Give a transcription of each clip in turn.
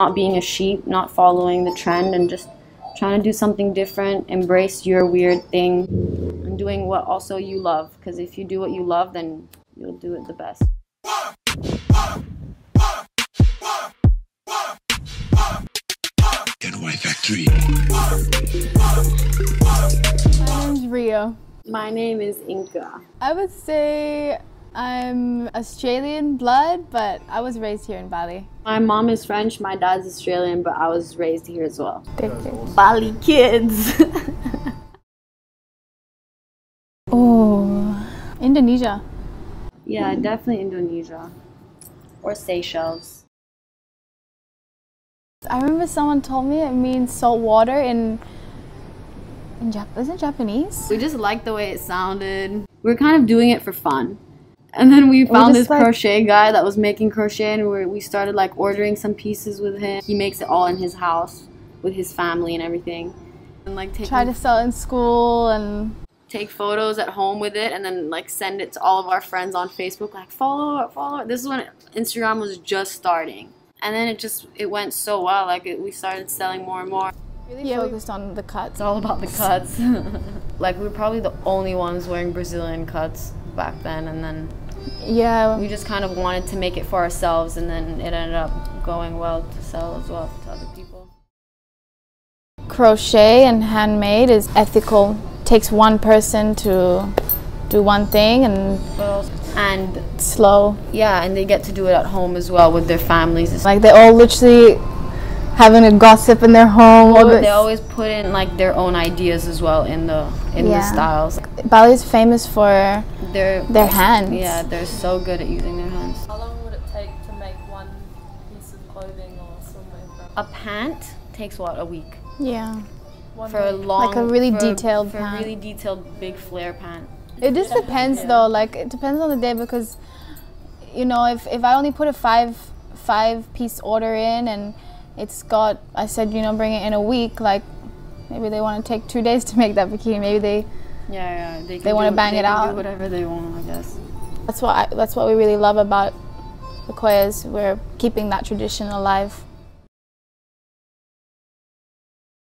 Not being a sheep, not following the trend, and just trying to do something different, embrace your weird thing, and doing what also you love. Because if you do what you love, then you'll do it the best. Factory. My name's Ria. My name is Inka. I would say I'm Australian blood, but I was raised here in Bali. My mom is French, my dad's Australian, but I was raised here as well. Bali kids. Oh, Indonesia. Yeah, definitely Indonesia. Or Seychelles. I remember someone told me it means salt water in isn't it Japanese? We just liked the way it sounded. We were kind of doing it for fun. And then we found this crochet guy that was making crochet, and we started like ordering some pieces with him. He makes it all in his house with his family and everything. And like try to sell it in school and take photos at home with it, and then like send it to all of our friends on Facebook, like follow it. This is when Instagram was just starting. And then it went so well, like we started selling more and more. Really focused on the cuts. It's all about the cuts. Like we were probably the only ones wearing Brazilian cuts back then, and then we just kind of wanted to make it for ourselves, and then it ended up going well to sell as well to other people. Crochet and handmade is ethical. It takes one person to do one thing and slow. Yeah, and they get to do it at home as well with their families. Like they're all literally having a gossip in their home. They always put in like their own ideas as well in the styles. Bali is famous for their hands. Yeah, they're so good at using their hands. How long would it take to make one piece of clothing or swimwear? A pant takes what, a week? Yeah. For a long, like a really detailed pant. For a really detailed big flare pant. It just depends though, like it depends on the day, because you know, if I only put a five piece order in and it's got, I said, you know, bring it in a week, like maybe they want to take 2 days to make that bikini, maybe they want to bang it out. Do whatever they want, I guess. That's what we really love about Akoia, is we're keeping that tradition alive.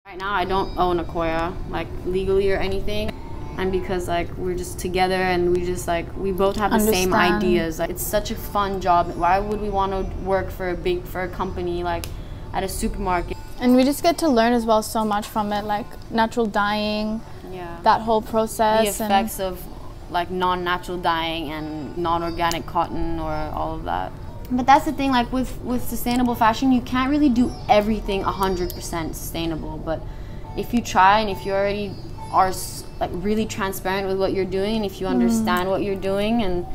Right now I don't own Akoia, like legally or anything. And because like we're just together and we both have the same ideas. Like, it's such a fun job. Why would we want to work for a company like at a supermarket? And we just get to learn as well so much from it, like natural dyeing, that whole process. The effects of like non-natural dyeing and non-organic cotton or all of that. But that's the thing, like with sustainable fashion, you can't really do everything 100% sustainable. But if you try, and if you already are like really transparent with what you're doing, and if you understand what you're doing, and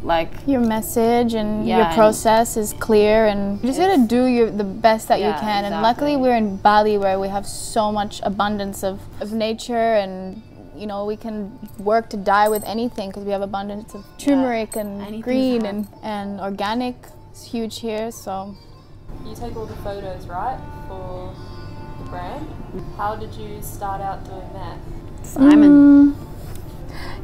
like your message and your process is clear, and you just gotta do the best that you can. Exactly. And luckily we're in Bali, where we have so much abundance of nature, and you know, we can work to dye with anything because we have abundance of turmeric and green and organic. It's huge here. So you take all the photos, right, for the brand? How did you start out doing that? Simon.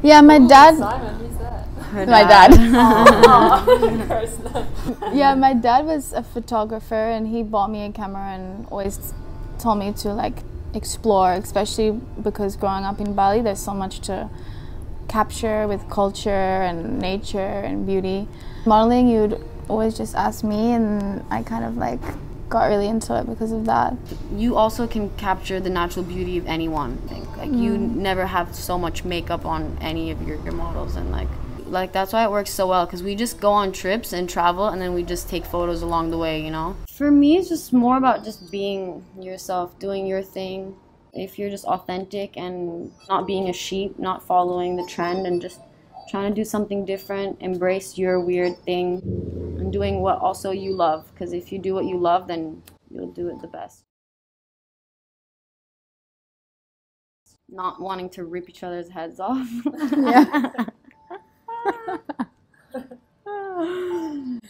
Yeah, my dad. Simon, who's that? My dad. Oh. Yeah, my dad was a photographer, and he bought me a camera and always told me to like explore, especially because growing up in Bali, there's so much to capture with culture and nature and beauty. Modeling, you'd always just ask me, and I kind of like got really into it because of that. You also can capture the natural beauty of anyone, I think. Like you never have so much makeup on any of your models, and like that's why it works so well, because we just go on trips and travel, and then we just take photos along the way, you know? For me, it's just more about just being yourself, doing your thing. If you're just authentic and not being a sheep, not following the trend, and just trying to do something different, embrace your weird thing, and doing what also you love. Because if you do what you love, then you'll do it the best. Not wanting to rip each other's heads off. Yeah.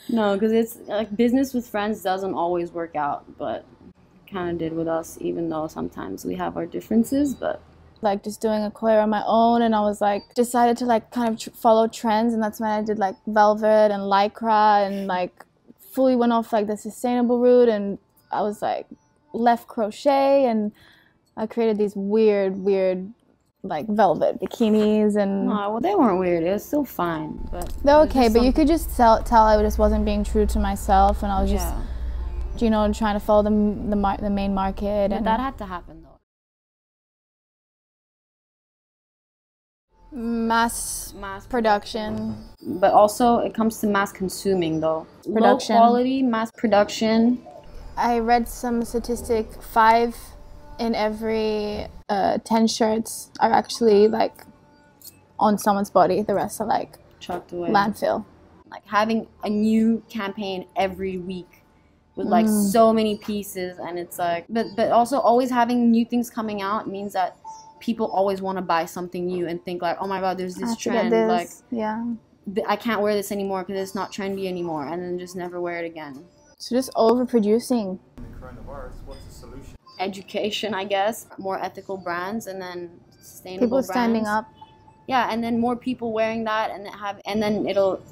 No, because it's like business with friends doesn't always work out, but it kind of did with us, even though sometimes we have our differences. But like just doing Akoia on my own, and I was like decided to like kind of follow trends, and that's when I did like velvet and lycra and like fully went off like the sustainable route, and I was like left crochet, and I created these weird like velvet bikinis. And well, they weren't weird. It was still fine, but they're okay. But you could just tell I just wasn't being true to myself, and I was just, you know, trying to follow the main market. But and that had to happen though. Mass production. But also it comes to mass consuming though. Production. Low quality, mass production. I read some statistic, 5 in every 10 shirts are actually like on someone's body. The rest are like chucked away. Landfill. Like having a new campaign every week with like so many pieces, and it's like, but also always having new things coming out means that people always want to buy something new and think like, oh my god, there's this trend, like I can't wear this anymore because it's not trendy anymore, and then just never wear it again. So just overproducing. In the coronavirus, what's the solution? Education, I guess, more ethical brands, and then sustainable people standing brands. up. Yeah, and then more people wearing that, and then it'll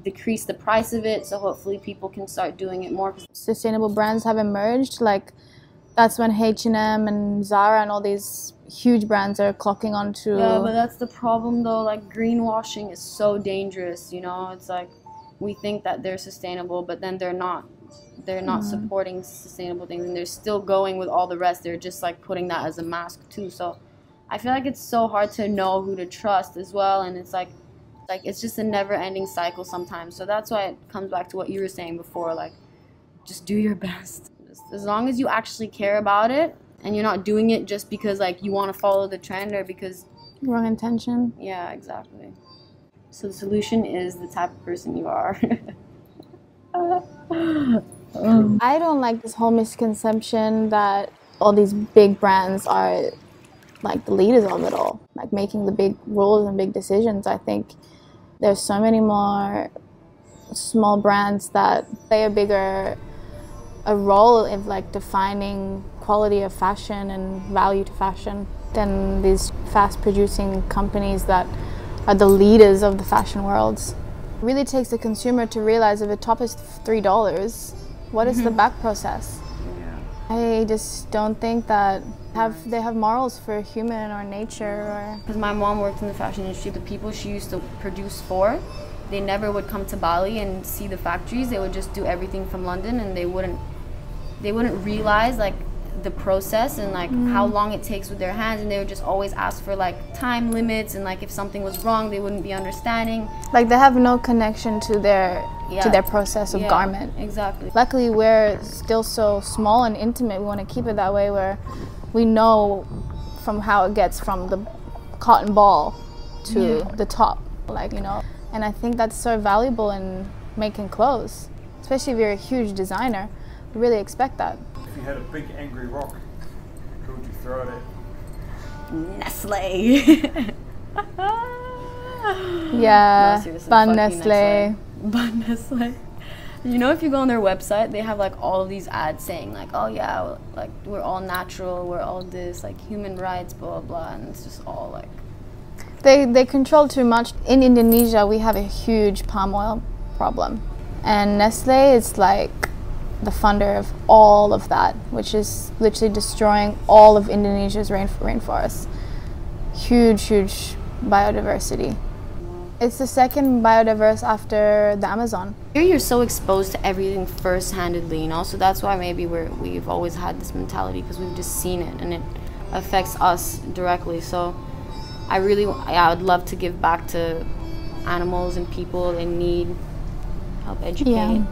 decrease the price of it, so hopefully people can start doing it more. Sustainable brands have emerged, like that's when H&M and Zara and all these huge brands are clocking onto. Yeah, but that's the problem though, like greenwashing is so dangerous, you know. It's like we think that they're sustainable, but then they're not supporting sustainable things, and they're still going with all the rest. They're just like putting that as a mask too. So I feel like it's so hard to know who to trust as well, and it's like it's just a never-ending cycle sometimes. So that's why it comes back to what you were saying before, like just do your best. Just, as long as you actually care about it and you're not doing it just because like you want to follow the trend or because wrong intention. Yeah, exactly. So the solution is the type of person you are. I don't like this whole misconception that all these big brands are like the leaders of it all, like making the big rules and big decisions. I think there's so many more small brands that play a role in like defining quality of fashion and value to fashion than these fast producing companies that are the leaders of the fashion worlds. It really takes the consumer to realize if a top is $3, what is the back process? I just don't think that they have morals for human or nature. Or because my mom worked in the fashion industry, the people she used to produce for, they never would come to Bali and see the factories. They would just do everything from London, and they wouldn't realize like the process and like how long it takes with their hands, and they would just always ask for like time limits, and like if something was wrong they wouldn't be understanding. Like they have no connection to their process of garment. Exactly. Luckily we're still so small and intimate. We want to keep it that way, where we know from how it gets from the cotton ball to the top, like, you know. And I think that's so valuable in making clothes, especially if you're a huge designer. We really expect that. If you had a big angry rock, who would you throw it at? Nestle. Yeah, no, Ban Nestle. Ban Nestle. You know, if you go on their website, they have like all of these ads saying like, oh yeah, like we're all natural, we're all this, like human rights, blah blah blah, and it's just all like. They control too much. In Indonesia, we have a huge palm oil problem, and Nestle is like the funder of all of that, which is literally destroying all of Indonesia's rainforest. Huge biodiversity. It's the second biodiverse after the Amazon. Here you're so exposed to everything first-handedly, you know, so that's why maybe we've always had this mentality, because we've just seen it and it affects us directly. So I would love to give back to animals and people in need, help educate. Yeah.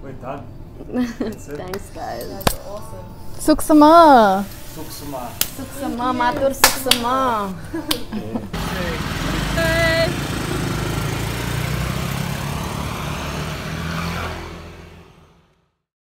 We're done. Thanks, guys. You guys are awesome. Suksama. Suksama. Suksama, matur suksama.